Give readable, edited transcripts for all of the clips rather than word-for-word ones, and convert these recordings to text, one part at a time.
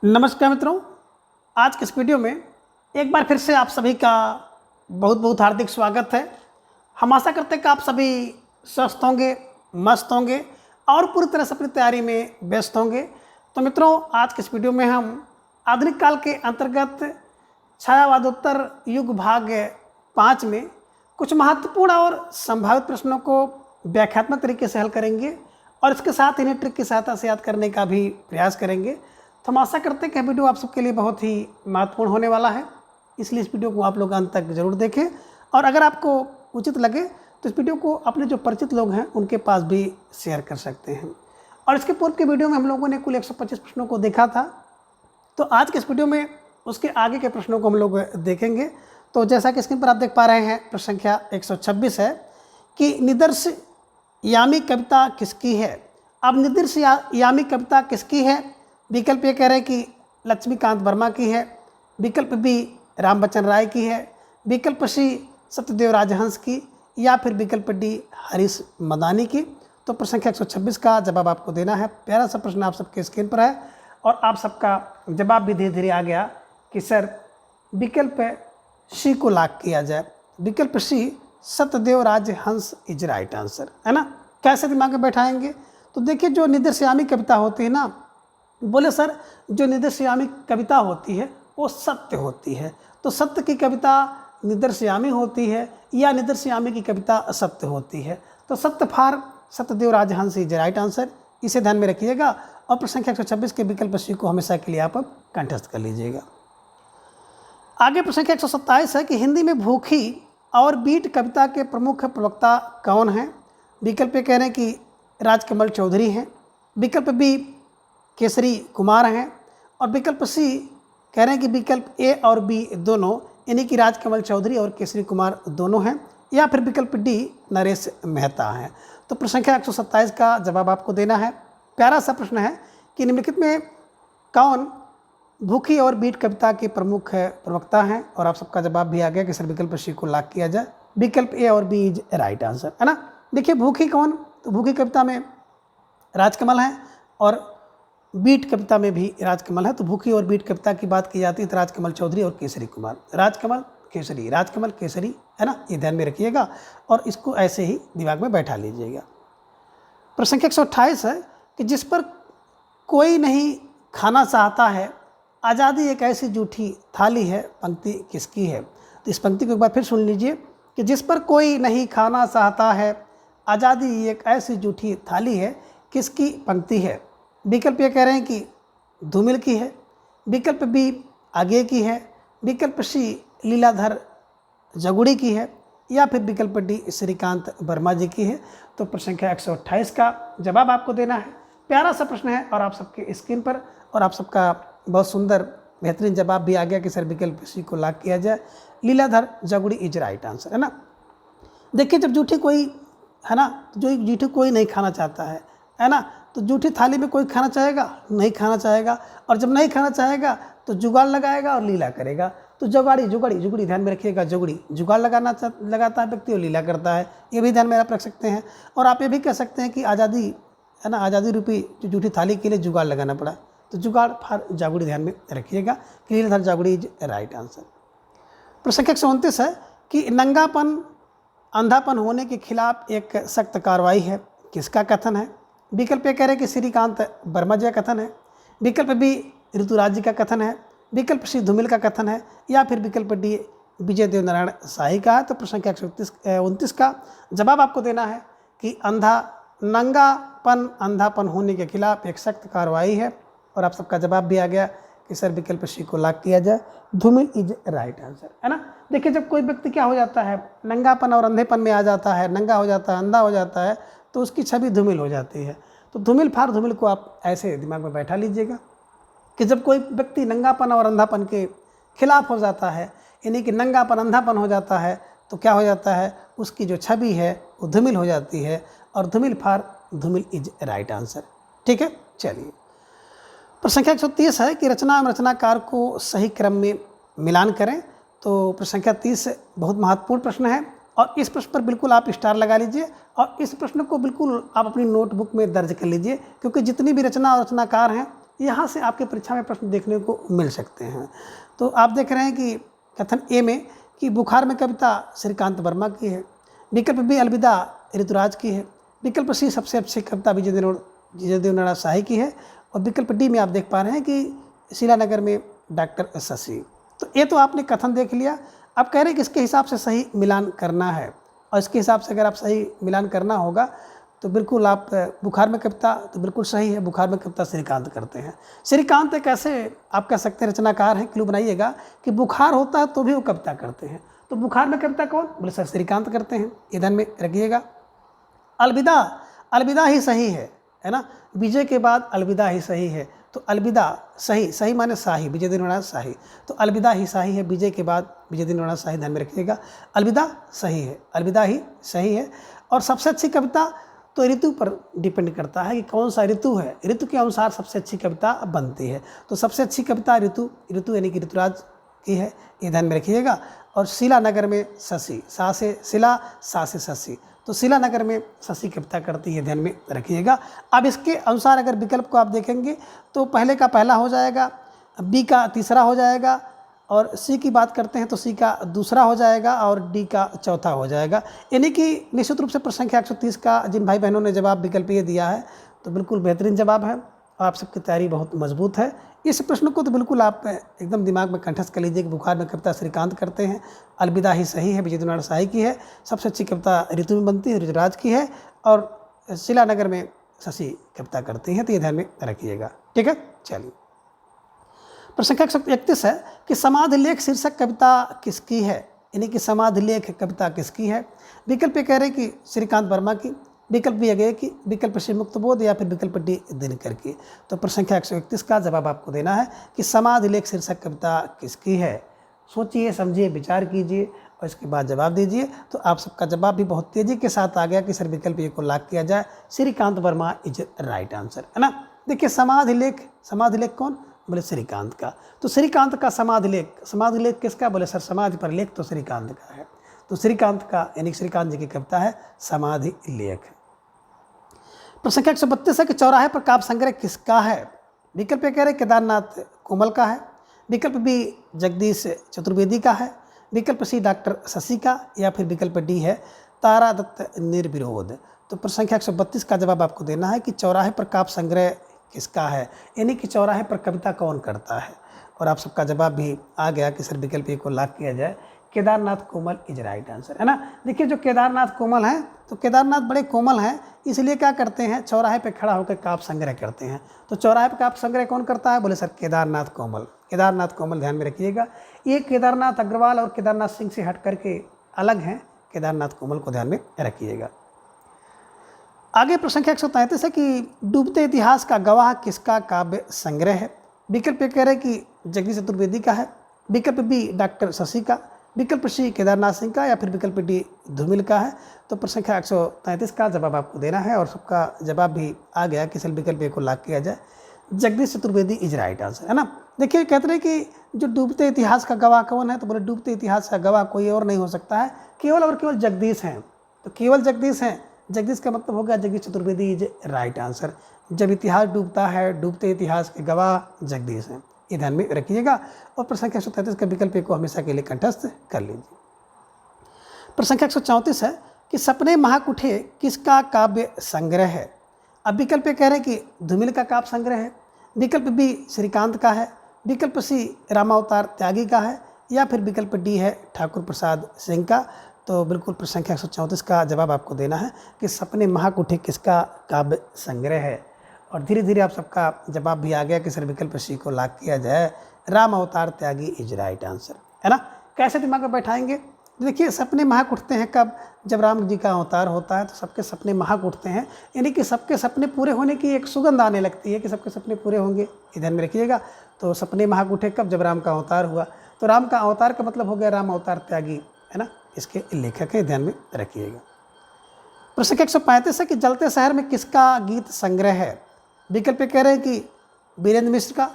नमस्कार मित्रों, आज के इस वीडियो में एक बार फिर से आप सभी का बहुत बहुत हार्दिक स्वागत है। हम आशा करते हैं कि आप सभी स्वस्थ होंगे, मस्त होंगे और पूरी तरह से अपनी तैयारी में व्यस्त होंगे। तो मित्रों, आज के इस वीडियो में हम आधुनिक काल के अंतर्गत छायावादोत्तर युग भाग 5 में कुछ महत्वपूर्ण और संभावित प्रश्नों को व्याख्यात्मक तरीके से हल करेंगे और इसके साथ इन्हें ट्रिक की सहायता से याद करने का भी प्रयास करेंगे। तो हम आशा करते हैं कि वीडियो आप सबके लिए बहुत ही महत्वपूर्ण होने वाला है, इसलिए इस वीडियो को आप लोग अंत तक जरूर देखें और अगर आपको उचित लगे तो इस वीडियो को अपने जो परिचित लोग हैं उनके पास भी शेयर कर सकते हैं। और इसके पूर्व के वीडियो में हम लोगों ने कुल 125 प्रश्नों को देखा था, तो आज के इस वीडियो में उसके आगे के प्रश्नों को हम लोग देखेंगे। तो जैसा कि स्क्रीन पर आप देख पा रहे हैं, प्रश्न संख्या 126 है कि निदर्श यामी कविता किसकी है। अब निदर्श यामी कविता किसकी है? विकल्प ये कह रहे हैं कि लक्ष्मीकांत वर्मा की है, विकल्प बी राम बच्चन राय की है, विकल्प सी सत्यदेव राजहंस की, या फिर विकल्प डी हरीश मदानी की। तो प्रश्न संख्या 126 का जवाब आपको देना है। प्यारा सा प्रश्न आप सबके स्क्रीन पर है और आप सबका जवाब भी धीरे धीरे आ गया कि सर विकल्प सी को लॉक किया जाए। विकल्प सी सत्यदेव राजहंस इज राइट आंसर, है ना। कैसे दिमाग में बैठाएंगे? तो देखिए, जो निदर्शयामी कविता होती है ना, बोले सर जो निदर्शयामी कविता होती है वो सत्य होती है, तो सत्य की कविता निदर्शयामी होती है या निदर्शयामी की कविता असत्य होती है? तो सत्य for Satyadev Rajhans is right answer, इसे ध्यान में रखिएगा और प्रश्न संख्या 126 के विकल्प सी को हमेशा के लिए आप कंठस्थ कर लीजिएगा। आगे प्रश्न संख्या 127 है कि हिंदी में भूखी और बीट कविता के प्रमुख प्रवक्ता कौन हैं? विकल्प ये कह रहे हैं कि राजकमल चौधरी हैं, विकल्प बी केसरी कुमार हैं और विकल्प सी कह रहे हैं कि विकल्प ए और बी दोनों, यानी कि राजकमल चौधरी और केसरी कुमार दोनों हैं, या फिर विकल्प डी नरेश मेहता हैं। तो प्रश्न संख्या 127 का जवाब आपको देना है। प्यारा सा प्रश्न है कि निम्नलिखित में कौन भूखी और बीट कविता के प्रमुख प्रवक्ता हैं, और आप सबका जवाब भी आ गया कि सर विकल्प सी को लॉक किया जाए। विकल्प ए और बी इज राइट आंसर, है ना। देखिए भूखी कौन, तो भूखी कविता में राजकमल हैं और बीट कविता में भी राजकमल है। तो भूखी और बीट कविता की बात की जाती है तो राजकमल चौधरी और केसरी कुमार, राजकमल केसरी, है ना, ये ध्यान में रखिएगा और इसको ऐसे ही दिमाग में बैठा लीजिएगा। प्रश्न संख्या 128 है कि जिस पर कोई नहीं खाना चाहता है, आज़ादी एक ऐसी जूठी थाली है, पंक्ति किसकी है? तो इस पंक्ति को एक बार फिर सुन लीजिए कि जिस पर कोई नहीं खाना चाहता है, आज़ादी एक ऐसी जूठी थाली है, किसकी पंक्ति है? विकल्प ये कह रहे हैं कि धूमिल की है, विकल्प बी आगे की है, विकल्प सी लीलाधर जगुड़ी की है, या फिर विकल्प डी श्रीकांत वर्मा जी की है। तो प्रश्न संख्या 128 का जवाब आपको देना है। प्यारा सा प्रश्न है और आप सबके स्क्रीन पर, और आप सबका बहुत सुंदर बेहतरीन जवाब भी आ गया कि सर विकल्प सी को लॉक किया जाए। Leeladhar Jagudi is right answer, है ना। देखिए जब जूठी कोई, है ना, जो जूठी कोई नहीं खाना चाहता है ना, तो जूठी थाली में कोई खाना चाहेगा? नहीं खाना चाहेगा, और जब नहीं खाना चाहेगा तो जुगाड़ लगाएगा और लीला करेगा। तो जुगाड़ी ध्यान में रखिएगा, जुगाड़ लगाता है व्यक्ति और लीला करता है, ये भी ध्यान में आप रख सकते हैं। और आप ये भी कह सकते हैं कि आज़ादी, है ना, आज़ादी रूपी जो जूठी थाली के लिए जुगाड़ लगाना पड़ा, तो जुगाड़ फॉर जागुड़ी ध्यान में रखिएगा। Leeladhar Jaguri is right answer. प्रश्न संख्या 129 है कि नंगापन अंधापन होने के खिलाफ एक सख्त कार्रवाई है, किसका कथन है? विकल्प ये कह रहे हैं कि श्रीकांत वर्मा जी का कथन है, विकल्प बी ऋतुराज जी का कथन है, विकल्प सी धूमिल का कथन है, या फिर विकल्प डी विजय देव नारायण शाही का है। तो प्रश्न संख्या 129 का जवाब आपको देना है कि नंगापन अंधापन होने के खिलाफ एक सख्त कार्रवाई है, और आप सबका जवाब भी आ गया कि सर विकल्प सी को लॉक किया जाए। धूमिल इज राइट आंसर, है ना। देखिए जब कोई व्यक्ति क्या हो जाता है, नंगापन और अंधेपन में आ जाता है, नंगा हो जाता है, अंधा हो जाता है, तो उसकी छवि धूमिल हो जाती है। तो धूमिल फॉर धूमिल को आप ऐसे दिमाग में बैठा लीजिएगा कि जब कोई व्यक्ति नंगापन और अंधापन के खिलाफ हो जाता है, यानी कि नंगापन अंधापन हो जाता है, तो क्या हो जाता है, उसकी जो छवि है वो धूमिल हो जाती है, और धूमिल फॉर धूमिल इज राइट आंसर। ठीक है, चलिए। प्रश्न संख्या 130 है कि रचना एवं रचनाकार को सही क्रम में मिलान करें। तो प्रश्न संख्या 30 बहुत महत्वपूर्ण प्रश्न है और इस प्रश्न पर बिल्कुल आप स्टार लगा लीजिए और इस प्रश्न को बिल्कुल आप अपनी नोटबुक में दर्ज कर लीजिए, क्योंकि जितनी भी रचना और रचनाकार हैं यहाँ से आपके परीक्षा में प्रश्न देखने को मिल सकते हैं। तो आप देख रहे हैं कि कथन ए में कि बुखार में कविता श्रीकांत वर्मा की है, विकल्प बी अलविदा ऋतुराज की है, विकल्प सी सबसे अच्छी कविता विजय देवनारा शाही की है, और विकल्प डी में आप देख पा रहे हैं कि शीलानगर में डॉक्टर शशि। तो ये तो आपने कथन देख लिया। अब कह रहे हैं कि इसके हिसाब से सही मिलान करना है, और इसके हिसाब से अगर आप सही मिलान करना होगा तो बिल्कुल आप बुखार में कविता तो बिल्कुल सही है, बुखार में कविता श्रीकांत करते हैं। श्रीकांत एक ऐसे आप कह सकते हैं रचनाकार हैं, क्लू बनाइएगा कि बुखार होता है तो भी वो कविता करते हैं। तो बुखार में कविता कौन? बोले सर श्रीकांत करते हैं, ये ध्यान में रखिएगा। अलविदा, अलविदा ही सही है ना, विजय के बाद अलविदा ही सही है। तो अलविदा सही, सही माने शाही, विजय दिनवनाथ शाही, तो अलविदा ही शाही है, विजय के बाद विजय दिनवनाथ शाही, ध्यान में रखिएगा। अलविदा सही है, अलविदा ही सही है। और सबसे अच्छी कविता तो ऋतु पर डिपेंड करता है कि कौन सा ऋतु है, ऋतु के अनुसार सबसे अच्छी कविता बनती है। तो सबसे अच्छी कविता ऋतु यानी कि ऋतुराज की है, ये ध्यान में रखिएगा। और शीलानगर में शशि, सा से शिला, सा से शशि, तो शीलानगर में शशि कविता करती है, ध्यान में रखिएगा। अब इसके अनुसार अगर विकल्प को आप देखेंगे तो पहले का पहला हो जाएगा, बी का तीसरा हो जाएगा, और सी की बात करते हैं तो सी का दूसरा हो जाएगा, और डी का चौथा हो जाएगा। यानी कि निश्चित रूप से प्रश्न संख्या 130 का जिन भाई बहनों ने जवाब विकल्प ये दिया है तो बिल्कुल बेहतरीन जवाब है, आप सबकी तैयारी बहुत मजबूत है। इस प्रश्न को तो बिल्कुल आप एकदम दिमाग में कंठस्थ कर लीजिए कि बुखार में कविता श्रीकांत करते हैं, अलविदा ही सही है, विजय दिनवनाथ शाही की है, सबसे अच्छी कविता ऋतु में बनती है, ऋतुराज की है, और शीलानगर में शशि कविता करती हैं। तो ये ध्यान में रखिएगा, ठीक है। चलिए प्रश्न संख्या 131 है कि समाधि लेख शीर्षक कविता किसकी है, यानी कि समाधि लेख कविता किसकी है। विकल्प कह रहे कि श्रीकांत वर्मा की, विकल्प भी अगले की, विकल्प श्री मुक्तबोध, या फिर विकल्प डी दिनकर की। तो प्रश्न संख्या 131 का जवाब आपको देना है कि समाधि लेख शीर्षक कविता किसकी है। सोचिए, समझिए, विचार कीजिए और इसके बाद जवाब दीजिए। तो आप सबका जवाब भी बहुत तेजी के साथ आ गया कि सर विकल्प ए को लॉक किया जाए, Shrikant Verma is right answer, है ना। देखिए समाधि लेख कौन? बोले श्रीकांत का। तो श्रीकांत का समाधि लेख किसका? बोले सर समाधि पर लेख तो श्रीकांत का है। तो श्रीकांत का यानी श्रीकांत जी की कविता है समाधि लेख। प्रश्न संख्या 132 है कि चौराहे पर काव्य संग्रह किसका है। विकल्प कह रहे केदारनाथ कोमल का है, विकल्प बी जगदीश चतुर्वेदी का है, विकल्प सी डॉक्टर शशि का, या फिर विकल्प डी है तारा दत्त निर्विरोध। तो प्रश्न संख्या 132 का जवाब आपको देना है कि चौराहे पर काव्य संग्रह किसका है, यानी कि चौराहे पर कविता कौन करता है। और आप सबका जवाब भी आ गया कि सर विकल्प ए को लॉक किया जाए, केदारनाथ कोमल इज राइट आंसर, है ना। देखिए जो केदारनाथ कोमल हैं तो केदारनाथ बड़े कोमल हैं, इसलिए क्या करते हैं चौराहे पे खड़ा होकर काव्य संग्रह करते हैं। तो चौराहे पे काव्य संग्रह कौन करता है? बोले सर केदारनाथ कोमल, ध्यान में रखिएगा। ये केदारनाथ अग्रवाल और केदारनाथ सिंह से हट करके अलग हैं, केदारनाथ कोमल को ध्यान में रखिएगा। आगे प्रश्न संख्या 133 है कि डूबते इतिहास का गवाह किसका काव्य संग्रह है। विकल्प कह रहे कि जगदीश चतुर्वेदी का है, विकल्प बी डॉक्टर शशि का, विकल्प सी केदारनाथ सिंह का, या फिर विकल्प डी धूमिल का है। तो प्रश्न संख्या 133 का जवाब आपको देना है, और सबका जवाब भी आ गया कि विकल्प ए को लॉक किया जाए, Jagdish Chaturvedi is right answer, है ना। देखिए कहते हैं कि जो डूबते इतिहास का गवाह कौन है, तो बोले डूबते इतिहास का गवाह कोई और नहीं हो सकता है, केवल और केवल जगदीश हैं। तो केवल जगदीश हैं, जगदीश का मतलब हो गया Jagdish Chaturvedi is right answer. जब इतिहास डूबता है, डूबते इतिहास के गवाह जगदीश हैं, ये ध्यान में रखिएगा। और प्रश्न संख्या 133 का विकल्प को हमेशा के लिए कंठस्थ कर लीजिए। प्रश्न संख्या 134 है कि सपने महाकुठे किसका काव्य संग्रह है। अब विकल्प कह रहे हैं कि धूमिल का काव्य संग्रह है, विकल्प बी श्रीकांत का है, विकल्प सी रामावतार त्यागी का है, या फिर विकल्प डी है ठाकुर प्रसाद सिंह का। तो बिल्कुल प्रश्न संख्या 134 का जवाब आपको देना है कि सपने महाकुठे किसका काव्य संग्रह है। और धीरे धीरे आप सबका जवाब भी आ गया कि सर विकल्प सी को लॉक किया जाए, राम अवतार त्यागी इज राइट आंसर, है ना। कैसे दिमाग में बैठाएंगे? देखिए सपने महक उठते हैं कब? जब राम जी का अवतार होता है तो सबके सपने महक उठते हैं, यानी कि सबके सपने पूरे होने की एक सुगंध आने लगती है कि सबके सपने पूरे होंगे, ध्यान में रखिएगा। तो सपने महक उठे कब? जब राम का अवतार हुआ। तो राम का अवतार का मतलब हो गया राम अवतार त्यागी, है ना, इसके लेखक है, ध्यान में रखिएगा। प्रश्न 135 है कि जलते शहर में किसका गीत संग्रह है। विकल्प कह रहे हैं कि वीरेंद्र मिश्र का,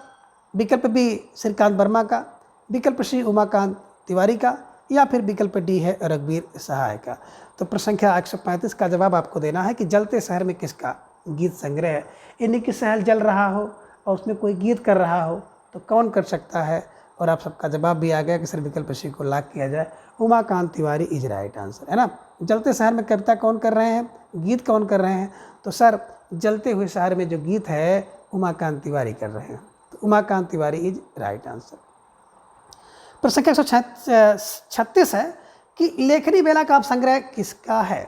विकल्प बी श्रीकांत वर्मा का, विकल्प सी उमाकांत तिवारी का, या फिर विकल्प डी है रघुवीर सहाय का। तो प्रश्न संख्या 135 का जवाब आपको देना है कि जलते शहर में किसका गीत संग्रह है, यानी कि शहर जल रहा हो, और उसमें कोई गीत कर रहा हो तो कौन कर सकता है? और आप सबका जवाब भी आ गया कि सर विकल्प सी को लॉक किया जाए, Umakant Tiwari is right answer, है ना। जलते शहर में कविता कौन कर रहे हैं, गीत कौन कर रहे हैं? तो सर जलते हुए शहर में जो गीत है उमाकांत तिवारी कर रहे हैं, तो Umakant Tiwari is right answer. प्रश्न संख्या 136 है कि लेखनी बेला का आप संग्रह किसका है?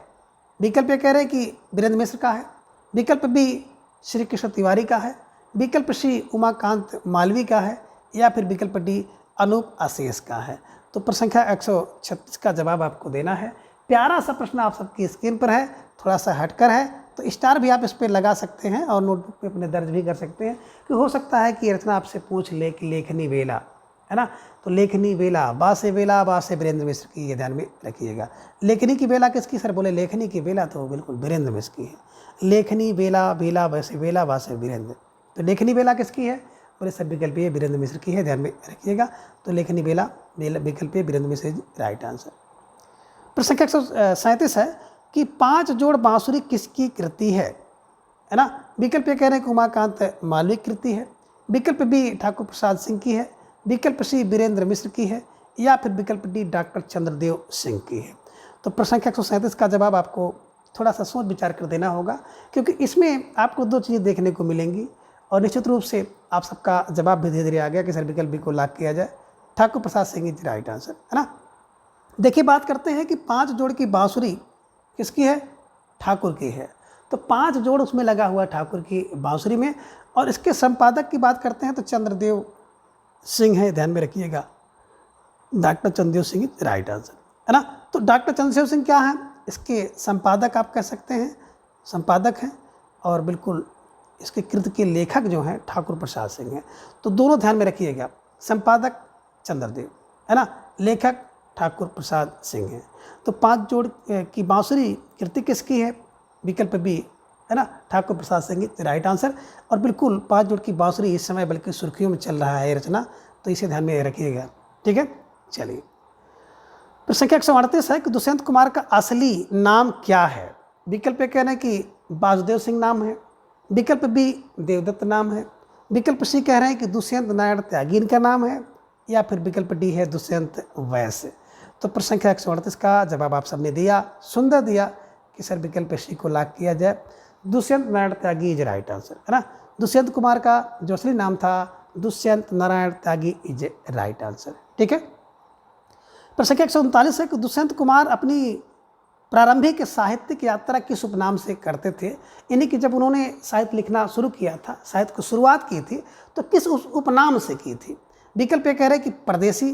विकल्प ए कह रहे हैं कि वीरेंद्र मिश्र का है, विकल्प बी श्री कृष्ण तिवारी का है, विकल्प सी उमाकांत मालवीय का है, या फिर विकल्प डी अनूप आशीष का है। तो प्रश्न संख्या 136 का जवाब आपको देना है। प्यारा सा प्रश्न आप सबकी स्क्रीन पर है, थोड़ा सा हटकर है, तो स्टार भी आप इस पर लगा सकते हैं और नोटबुक पे अपने दर्ज भी कर सकते हैं कि हो सकता है कि रचना आपसे पूछ ले कि लेखनी वेला, है ना। तो लेखनी वेला बासे वीरेंद्र मिश्र की, ये ध्यान में रखिएगा। लेखनी की बेला किसकी? सर बोले लेखनी की बेला तो बिल्कुल वीरेंद्र मिश्र की है। लेखनी बेला बेला वैसे वेला वासे वीरेंद्र, तो लेखनी बेला किसकी है? बोले सब विकल्प ये वीरेंद्र मिश्र की है, ध्यान में रखिएगा। तो लेखनी बेला विकल्प वीरेंद्र मिश्र इज राइट आंसर। प्रश्न संख्या 137 है कि 5 जोड़ बांसुरी किसकी कृति है ना। विकल्प ये कह रहे हैं कि उमाकांत मालवीय कृति है, विकल्प बी ठाकुर प्रसाद सिंह की है, विकल्प सी वीरेंद्र मिश्र की है, या फिर विकल्प डी डॉक्टर चंद्रदेव सिंह की है। तो प्रश्न संख्या 137 का जवाब आपको थोड़ा सा सोच विचार कर देना होगा, क्योंकि इसमें आपको 2 चीज़ें देखने को मिलेंगी और निश्चित रूप से आप सबका जवाब भी धीरे धीरे आ गया कि सर विकल्प बी को लॉक किया जाए, Thakur Prasad Singh is right answer, है ना। देखिए बात करते हैं कि 5 जोड़ की बांसुरी किसकी है? ठाकुर की है। तो 5 जोड़ उसमें लगा हुआ ठाकुर की बांसुरी में, और इसके संपादक की बात करते हैं तो चंद्रदेव सिंह है, ध्यान में रखिएगा, doctor Chandradev Singh is right answer, है ना। तो डॉक्टर चंद्रदेव सिंह क्या है? इसके संपादक आप कह सकते हैं, संपादक हैं, और बिल्कुल इसके कृत के लेखक जो हैं ठाकुर प्रसाद सिंह हैं। तो दोनों ध्यान में रखिएगा, संपादक चंद्रदेव, है ना, लेखक ठाकुर प्रसाद सिंह हैं। तो 5 जोड़ की बांसुरी कृति किसकी है? विकल्प बी, है ना, ठाकुर प्रसाद सिंह राइट आंसर। और बिल्कुल 5 जोड़ की बांसुरी इस समय बल्कि सुर्खियों में चल रहा है ये रचना, तो इसे ध्यान में रखिएगा, ठीक है। चलिए प्रश्न संख्या 138 है कि दुष्यंत कुमार का असली नाम क्या है? विकल्प ए कह रहे हैं कि वासुदेव सिंह नाम है, विकल्प बी देवदत्त नाम है, विकल्प सी कह रहे हैं कि दुष्यंत नारायण त्यागी इनका नाम है, या फिर विकल्प डी है दुष्यंत वैश्य। तो प्रश्न संख्या 138 का जवाब आप सबने दिया, सुंदर दिया कि सर विकल्प सी को लॉक किया जाए, दुष्यंत नारायण त्यागी इज राइट आंसर, है ना। दुष्यंत कुमार का जो असली नाम था दुष्यंत नारायण त्यागी इज राइट आंसर, ठीक है। प्रश्न संख्या 139 है कि दुष्यंत कुमार अपनी प्रारंभिक साहित्यिक यात्रा किस उपनाम से करते थे? यानी कि जब उन्होंने साहित्य लिखना शुरू किया था, साहित्य को शुरुआत की थी, तो किस उपनाम से की थी? विकल्प ये कह रहे हैं कि परदेसी,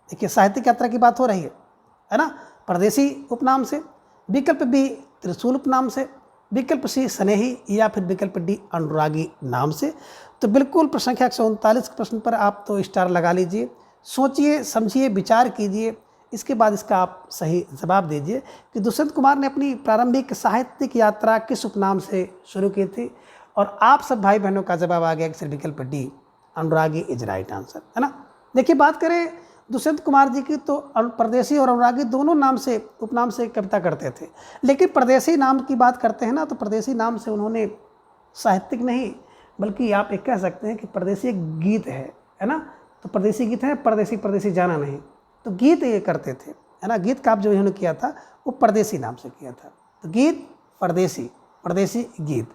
देखिए साहित्यिक यात्रा की बात हो रही है ना, परदेसी उपनाम से, विकल्प बी त्रिशूल उपनाम से, विकल्प सी स्नेही, या फिर विकल्प डी अनुरागी नाम से। तो बिल्कुल प्रश्न संख्या 139 प्रश्न पर आप तो स्टार लगा लीजिए, सोचिए समझिए विचार कीजिए, इसके बाद इसका आप सही जवाब दीजिए कि दुष्यंत कुमार ने अपनी प्रारंभिक साहित्यिक यात्रा किस उपनाम से शुरू की थी। और आप सब भाई बहनों का जवाब आ गया कि सर विकल्प D Anuragi is right answer, है ना। देखिए बात करें दुष्यंत कुमार जी की, तो परदेसी और अनुरागी दोनों नाम से उपनाम से कविता करते थे, लेकिन परदेसी नाम की बात करते हैं ना, तो परदेसी नाम से उन्होंने साहित्यिक नहीं बल्कि आप एक कह सकते हैं कि परदेसी एक गीत है ना। तो परदेसी गीत है, परदेसी परदेसी जाना नहीं, तो गीत ये करते थे, है ना। गीत का जो इन्होंने किया था वो परदेसी नाम से किया था, तो गीत परदेसी, परदेसी गीत।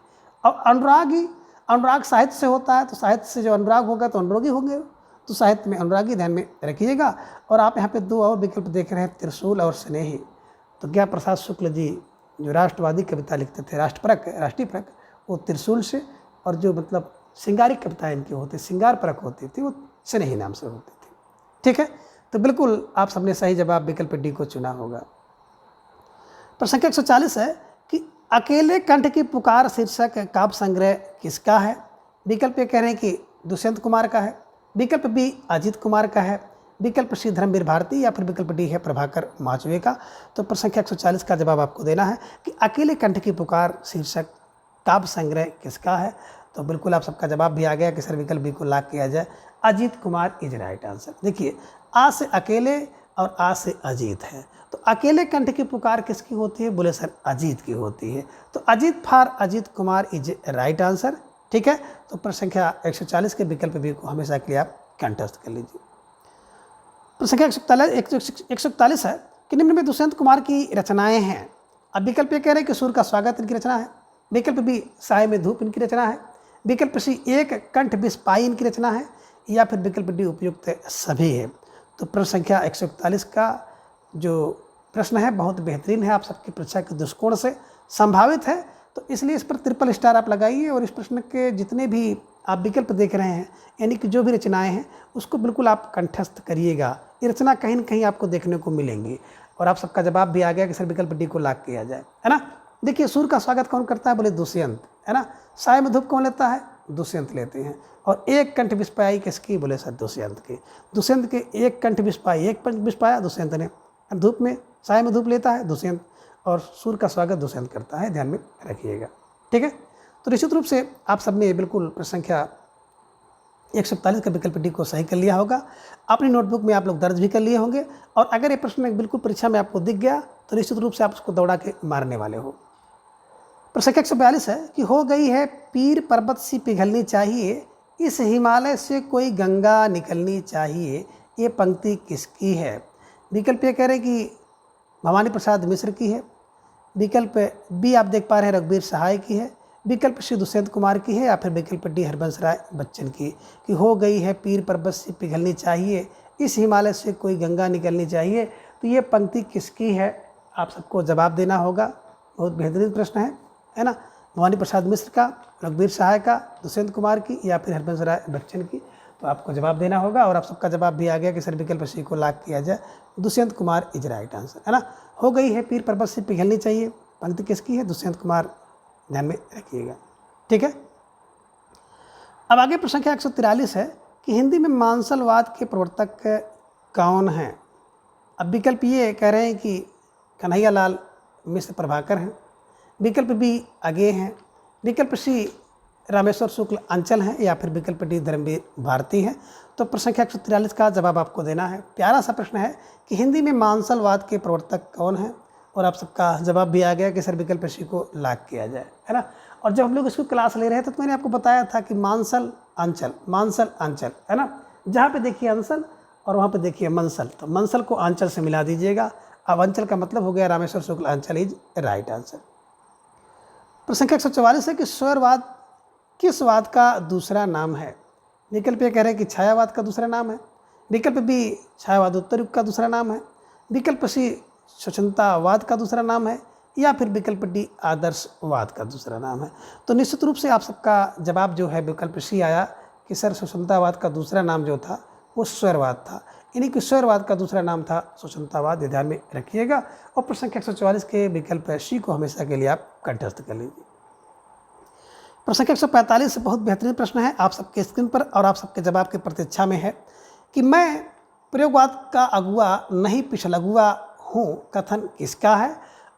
और अनुरागी, अनुराग साहित्य से होता है, तो साहित्य से जो अनुराग होगा तो अनुरागी होंगे, तो साहित्य में अनुरागी ध्यान में रखिएगा। और आप यहाँ पे 2 और विकल्प देख रहे हैं, त्रिशूल और स्नेही। तो ज्ञा प्रसाद शुक्ल जी जो राष्ट्रवादी कविता लिखते थे, राष्ट्रीय परक, वो त्रिशूल से, और जो मतलब श्रृंगारिक कविताएँ इनकी होती, श्रृंगार परक होती थी, वो स्नेही नाम से होती थी, ठीक है। तो बिल्कुल आप सबने सही जवाब विकल्प डी को चुना होगा। प्रश्न संख्या 140 है कि अकेले कंठ की पुकार शीर्षक काव्य संग्रह किसका है? विकल्प ये कह रहे हैं कि दुष्यंत कुमार का है, विकल्प बी अजीत कुमार का है, विकल्प सी धर्मवीर भारती, या फिर विकल्प डी है प्रभाकर माचवे का। तो प्रश्न संख्या 140 का जवाब आपको देना है कि अकेले कंठ की पुकार शीर्षक काव्य संग्रह किसका है? तो बिल्कुल आप सबका जवाब भी आ गया कि सर विकल्प बी को लॉक किया जाए, Ajit Kumar is right answer. देखिए आ से अकेले और आ से अजीत है, तो अकेले कंठ की पुकार किसकी होती है? बोले सर अजीत की होती है, तो Ajit for Ajit Kumar is right answer, ठीक है, तो प्रश्न संख्या 140 के विकल्प बी को हमेशा के लिए आप कंठस्थ कर लीजिए। प्रश्न संख्या 141 है कि निम्न में दुष्यंत कुमार की रचनाएं हैं। अब विकल्प ये कह रहे हैं कि सूर्य का स्वागत इनकी रचना है, विकल्प बी साय में धूप इनकी रचना है, विकल्प सी एक कंठ बिस्पाई इनकी रचना है, या फिर विकल्प डी उपयुक्त सभी है। तो प्रश्न संख्या 141 का जो प्रश्न है बहुत बेहतरीन है, आप सबकी परीक्षा के दृष्टिकोण से संभावित है, तो इसलिए इस पर ट्रिपल स्टार आप लगाइए। और इस प्रश्न के जितने भी आप विकल्प देख रहे हैं, यानी कि जो भी रचनाएं हैं उसको बिल्कुल आप कंठस्थ करिएगा। ये रचना कहीं न कहीं आपको देखने को मिलेंगी। और आप सबका जवाब भी आ गया कि सर विकल्प डी को लॉक किया जाए, है ना। देखिए सूर्य का स्वागत कौन करता है, बोले दुष्यंत, है ना। साय में धूप कौन लेता है, दुष्यंत लेते हैं। और एक कंठ बिस्पाई किसकी, बोले सर दुष्यंत की। दुष्यंत के एक कंठ बिस्पाई, एक कंठ बिस्पाया दुष्यंत ने। धूप में, साय में धूप लेता है दुष्यंत, और सूर्य का स्वागत दुष्यंत करता है, ध्यान में रखिएगा, ठीक है। तो निश्चित रूप से आप सबने बिल्कुल प्रश्न संख्या 141 का विकल्प डी को सही कर लिया होगा। अपनी नोटबुक में आप लोग दर्ज भी कर लिए होंगे। और अगर ये प्रश्न बिल्कुल परीक्षा में आपको दिख गया तो निश्चित रूप से आप उसको दौड़ा के मारने वाले हो। प्रश्न संख्या 142 है कि हो गई है पीर पर्वत सी पिघलनी चाहिए, इस हिमालय से कोई गंगा निकलनी चाहिए, ये पंक्ति किसकी है। विकल्प ये कह रहे कि भवानी प्रसाद मिश्र की है, विकल्प बी आप देख पा रहे हैं रघुवीर सहाय की है, विकल्प सी दुष्यंत कुमार की है, या फिर विकल्प डी हरबंस राय बच्चन की। कि हो गई है पीर पर्वत से पिघलनी चाहिए, इस हिमालय से कोई गंगा निकलनी चाहिए, तो ये पंक्ति किसकी है, आप सबको जवाब देना होगा। बहुत बेहतरीन प्रश्न है ना। भवानी प्रसाद मिश्र का, रघुवीर सहाय का, दुष्यंत कुमार की, या फिर हरबंस राय बच्चन की। तो आपको जवाब देना होगा। और आप सबका जवाब भी आ गया कि सर विकल्प सी को लॉक किया जाए, Dushyant Kumar is right answer, है ना। हो गई है पीर पर्वत से पिघलनी चाहिए, पंक्ति किसकी है, दुष्यंत कुमार, ध्यान में रखिएगा, ठीक है। अब आगे प्रश्न संख्या 143 है कि हिंदी में मांसलवाद के प्रवर्तक कौन हैं। अब विकल्प ये कह रहे हैं कि कन्हैया लाल मिश्र प्रभाकर हैं, विकल्प बी अगे हैं, विकल्प सी रामेश्वर शुक्ल अंचल हैं, या फिर विकल्प डी धर्मवीर भारती हैं। तो प्रश्न संख्या 143 का जवाब आपको देना है। प्यारा सा प्रश्न है कि हिंदी में मांसलवाद के प्रवर्तक कौन हैं, और आप सबका जवाब भी आ गया कि सर विकल्प सी को लॉक किया जाए, है ना। और जब हम लोग इसको क्लास ले रहे थे तो मैंने आपको बताया था कि मांसल अंचल, है ना। जहाँ पे देखिए अंसल और वहाँ पे देखिए मंसल, तो मंसल को अंचल से मिला दीजिएगा। अब अंचल का मतलब हो गया रामेश्वर शुक्ल अंचल इज राइट आंसर। प्रश्न संख्या 144 है कि स्वरवाद किस वाद का दूसरा नाम है। विकल्प ये कह रहे हैं कि छायावाद का दूसरा नाम है, विकल्प बी छायावाद उत्तर युग का दूसरा नाम है, विकल्प सी स्वच्छंदतावाद का दूसरा नाम है, या फिर विकल्प डी आदर्शवाद का दूसरा नाम है। तो निश्चित रूप से आप सबका जवाब जो है विकल्प सी आया कि सर स्वच्छंदतावाद का दूसरा नाम जो था वो स्वरवाद था, यानी कि स्वरवाद का दूसरा नाम था स्वच्छंदतावाद, ये ध्यान में रखिएगा। और प्रश्न संख्या 144 के विकल्प सी को हमेशा के लिए आप कंठस्थ कर लीजिए। प्रश्न संख्या 145 बहुत बेहतरीन प्रश्न है आप सबके स्क्रीन पर, और आप सबके जवाब की प्रतीक्षा में है कि मैं प्रयोगवाद का अगुआ नहीं पिछलगुआ हूँ, कथन किसका है।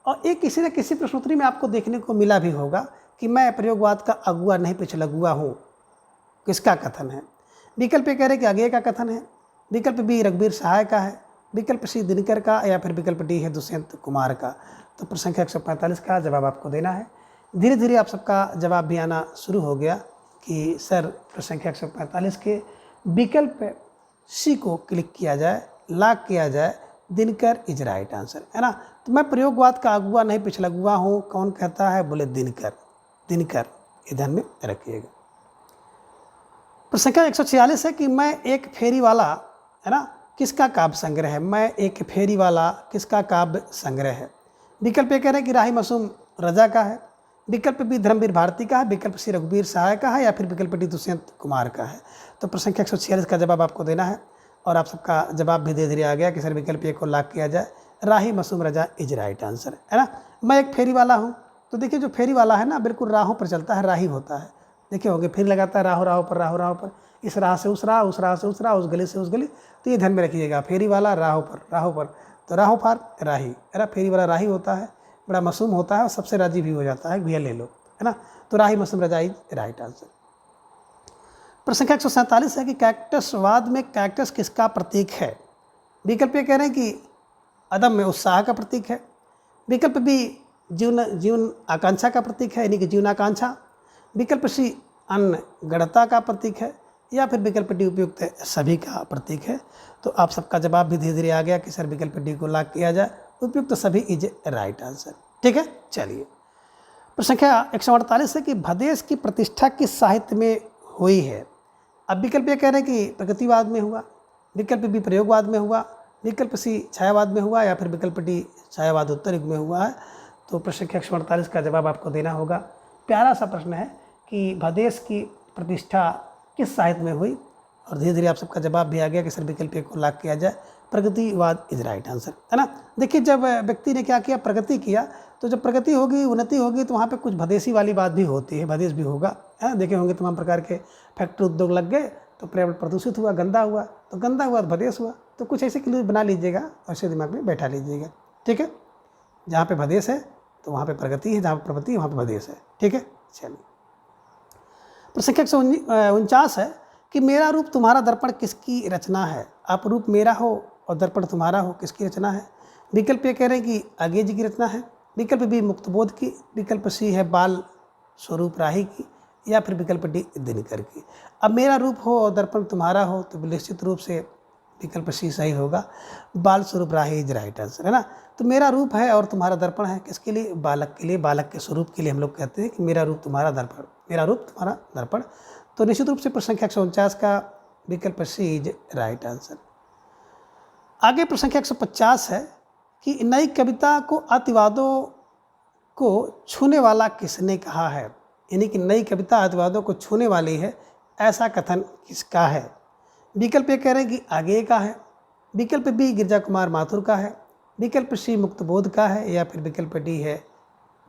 और एक किसी न किसी प्रश्नोत्तरी में आपको देखने को मिला भी होगा कि मैं प्रयोगवाद का अगुआ नहीं पिछलगुआ हूँ, किसका कथन है। विकल्प ये कह रहे कि अगेय का कथन है, विकल्प बी रघुवीर सहाय का है, विकल्प सी दिनकर का, या फिर विकल्प डी है दुष्यंत कुमार का। तो प्रश्न संख्या 145 का जवाब आपको देना है। धीरे धीरे आप सबका जवाब भी आना शुरू हो गया कि सर प्रश्न संख्या 145 के विकल्प सी को क्लिक किया जाए, लॉक किया जाए, दिनकर इज राइट आंसर, है ना। तो मैं प्रयोगवाद का अगुआ नहीं पिछलगुआ हूँ, कौन कहता है, बोले दिनकर, ये ध्यान में रखिएगा। प्रश्न संख्या 146 है कि मैं एक फेरी वाला, है ना, किसका काव्य संग्रह है। मैं एक फेरी वाला किसका काव्य संग्रह है। विकल्प ये कह रहे हैं कि राही मासूम रजा का है, विकल्प बी धर्मवीर भारती का है, विकल्प सी रघुवीर सहाय का है, या फिर विकल्प डी दुष्यंत कुमार का है। तो प्रश्न संख्या 146 का जवाब आपको देना है। और आप सबका जवाब भी धीरे धीरे आ गया कि सर विकल्प ए को लॉक किया जाए, राही मासूम रजा इज राइट आंसर, है ना। मैं एक फेरी वाला हूँ, तो देखिए जो फेरी वाला है ना बिल्कुल राहों पर चलता है, राही होता है, देखिए होंगे फेरी लगाता है राहों राहों पर, इस राह से उस राह, उस राह से उस राह, उस गली से उस गली। तो ये ध्यान में रखिएगा, फेरी वाला राहों पर, तो राहों पर राही, है ना। फेरी वाला राही होता है, बड़ा मासूम होता है और सबसे राजी भी हो जाता है, भैया ले लो, है ना। तो राही मासूम रजा इज राइट आंसर। प्रश्न संख्या 147 है कि कैक्टसवाद में कैक्टस किसका प्रतीक है। विकल्प ये कह रहे हैं कि अदम्य उत्साह का प्रतीक है, विकल्प बी जीवन आकांक्षा का प्रतीक है, यानी कि जीवनाकांक्षा, विकल्प सी अन्न गणता का प्रतीक है, या फिर विकल्प डी उपयुक्त है सभी का प्रतीक है। तो आप सबका जवाब भी धीरे धीरे आ गया कि सर विकल्प डी को लॉक किया जाए, उपयुक्त सभी इज राइट आंसर। ठीक है, चलिए प्रश्न संख्या 148 है कि भदेश की प्रतिष्ठा किस साहित्य में हुई है। अब विकल्प ये कह रहे हैं कि प्रगतिवाद में हुआ, विकल्प बी प्रयोगवाद में हुआ, विकल्प सी छायावाद में हुआ, या फिर विकल्प डी छायावाद उत्तर युग में हुआ है। तो प्रश्न संख्या 148 का जवाब आपको देना होगा। प्यारा सा प्रश्न है कि भदेश की प्रतिष्ठा किस साहित्य में हुई, और धीरे धीरे आप सबका जवाब भी आ गया कि सर विकल्प ए को लॉक किया जाए, प्रगतिवाद इज राइट आंसर, है ना। देखिए जब व्यक्ति ने क्या किया, प्रगति किया, तो जब प्रगति होगी, उन्नति होगी, तो वहाँ पे कुछ भदेशी वाली बात भी होती है, भदेश भी होगा, है ना। देखे होंगे तमाम प्रकार के फैक्ट्री उद्योग लग गए तो पर्यावरण प्रदूषित हुआ, गंदा हुआ, तो गंदा हुआ तो भदेश हुआ। तो कुछ ऐसे क्लू बना लीजिएगा और इसे दिमाग में बैठा लीजिएगा। ठीक है, जहाँ पे भदेश है तो वहाँ पे प्रगति है, जहाँ पर प्रगति है वहाँ पे भदेश है। ठीक है, चलिए प्रश्न संख्या 149 है कि मेरा रूप तुम्हारा दर्पण किसकी रचना है। आप रूप मेरा हो और दर्पण तुम्हारा हो, किसकी रचना है। विकल्प ये कह रहे हैं कि अज्ञे जी की रचना है, विकल्प बी मुक्तबोध की, विकल्प सी है बाल स्वरूप राही की, या फिर विकल्प डी दिनकर की। अब मेरा रूप हो और दर्पण तुम्हारा हो तो निश्चित रूप से विकल्प सी सही होगा, बाल स्वरूप राही इज राइट आंसर, है ना। तो मेरा रूप है और तुम्हारा दर्पण है, किसके लिए, बालक के लिए, बालक के स्वरूप के लिए हम लोग कहते हैं कि मेरा रूप तुम्हारा दर्पण, मेरा रूप तुम्हारा दर्पण। तो निश्चित रूप से प्रश्न संख्या 149 का विकल्प सी इज राइट आंसर। आगे प्रश्न संख्या 150 है कि नई कविता को अतिवादों को छूने वाला किसने कहा है। यानी कि नई कविता अतिवादों को छूने वाली है, ऐसा कथन किसका है। विकल्प ये कह रहे हैं कि आगे का है, विकल्प बी गिरजा कुमार माथुर का है, विकल्प सी मुक्तबोध का है, या फिर विकल्प डी है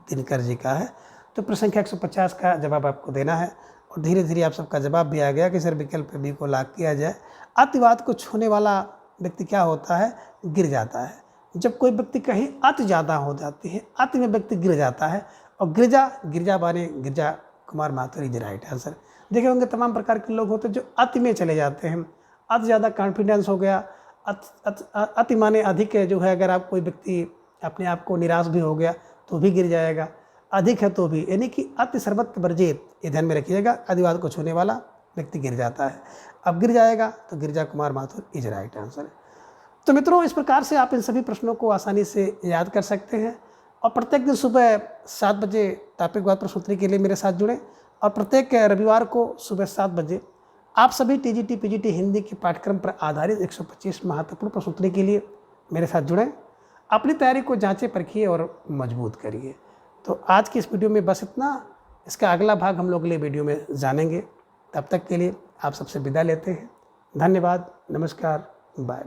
दिनकर जी का है। तो प्रश्न संख्या 150 का जवाब आपको देना है, और धीरे धीरे आप सबका जवाब भी आ गया कि सर विकल्प बी को लॉक किया जाए। अतिवाद को छूने वाला व्यक्ति क्या होता है, गिर जाता है। जब कोई व्यक्ति कहीं अति ज़्यादा हो जाती है, अति में व्यक्ति गिर जाता है, और गिरजा बाने Girija Kumar Mathur is right answer. देखे होंगे तमाम प्रकार के लोग होते हैं जो अति में चले जाते हैं, अति ज़्यादा कॉन्फिडेंस हो गया, अति माने अधिक है जो है। अगर आप कोई व्यक्ति अपने आप को निराश भी हो गया तो भी गिर जाएगा, अधिक है तो भी, यानी कि अति सर्वत्र वर्जित, ये ध्यान में रखिएगा। अतिवाद को छूने वाला व्यक्ति गिर जाता है, अब गिर जाएगा तो Girija Kumar Mathur is right answer. तो मित्रों इस प्रकार से आप इन सभी प्रश्नों को आसानी से याद कर सकते हैं, और प्रत्येक दिन सुबह 7 बजे टॉपिकवाद प्रश्नोत्तरी के लिए मेरे साथ जुड़ें, और प्रत्येक रविवार को सुबह 7 बजे आप सभी टीजीटी पीजीटी हिंदी के पाठ्यक्रम पर आधारित 125 महत्वपूर्ण प्रश्नोत्तरी के लिए मेरे साथ जुड़ें। अपनी तैयारी को जांचें, परखिए और मजबूत करिए। तो आज की इस वीडियो में बस इतना, इसका अगला भाग हम लोग अगले वीडियो में जानेंगे। तब तक के लिए आप सबसे विदा लेते हैं। धन्यवाद, नमस्कार, बाय बाय।